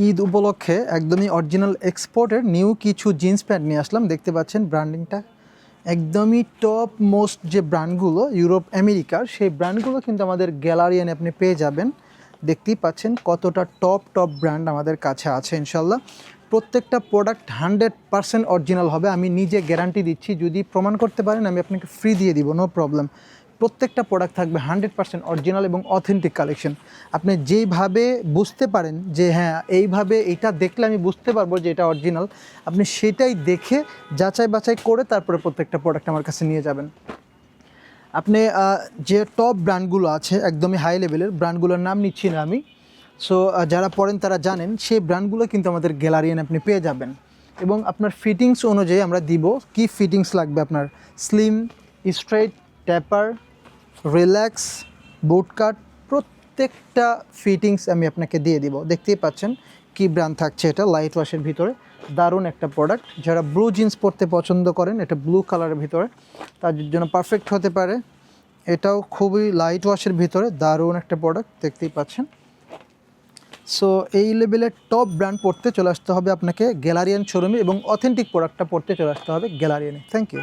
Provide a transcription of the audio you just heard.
ঈদ উপলক্ষে একদমই অরিজিনাল এক্সপোর্টের নিউ কিছু জিন্স প্যান্ট নিয়ে আসলাম। দেখতে পাচ্ছেন ব্র্যান্ডিংটা একদমই টপ মোস্ট যে ব্র্যান্ডগুলো ইউরোপ আমেরিকার, সেই ব্র্যান্ডগুলো কিন্তু আমাদের গ্যালারিয়ানে আপনি পেয়ে যাবেন। দেখতেই পাচ্ছেন কতটা টপ ব্র্যান্ড আমাদের কাছে আছে। ইনশাল্লাহ প্রত্যেকটা প্রোডাক্ট 100% অরিজিনাল হবে, আমি নিজে গ্যারান্টি দিচ্ছি। যদি প্রমাণ করতে পারেন আমি আপনাকে ফ্রি দিয়ে দিব, নো প্রবলেম। প্রত্যেকটা প্রোডাক্ট থাকবে 100% অরিজিনাল এবং অথেন্টিক কালেকশন। আপনি যেইভাবে বুঝতে পারেন যে হ্যাঁ এইভাবে এটা দেখলে আমি বুঝতে পারবো যে এটা অরিজিনাল, আপনি সেটাই দেখে যাচাই বাছাই করে তারপরে প্রত্যেকটা প্রোডাক্ট আমার কাছে নিয়ে যাবেন। আপনি যে টপ ব্র্যান্ডগুলো আছে একদমই হাই লেভেলের ব্র্যান্ডগুলোর নাম নিচ্ছি না আমি, সো যারা পড়েন তারা জানেন সেই ব্র্যান্ডগুলো কিন্তু আমাদের গ্যালারিয়ানে আপনি পেয়ে যাবেন। এবং আপনার ফিটিংস অনুযায়ী আমরা দিব কি ফিটিংস লাগবে আপনার, স্লিম, স্ট্রেট, ট্যাপার, রিল্যাক্স, বুটকাট, প্রত্যেকটা ফিটিংস আমি আপনাকে দিয়ে দিব। দেখতেই পাচ্ছেন কি ব্র্যান্ড থাকছে, এটা লাইট ওয়াশের ভিতরে দারুণ একটা প্রোডাক্ট। যারা ব্লু জিন্স পরতে পছন্দ করেন, এটা ব্লু কালারের ভিতরে তাদের জন্য পারফেক্ট হতে পারে। এটাও খুবই লাইট ওয়াশের ভিতরে দারুণ একটা প্রোডাক্ট, দেখতেই পাচ্ছেন। সো এই লেভেলের টপ ব্র্যান্ড পড়তে চলে আসতে হবে আপনাকে গ্যালারিয়ান শোরুমে এবং অথেন্টিক প্রোডাক্টটা পড়তে চলে আসতে হবে গ্যালারিয়ানে। Thank you.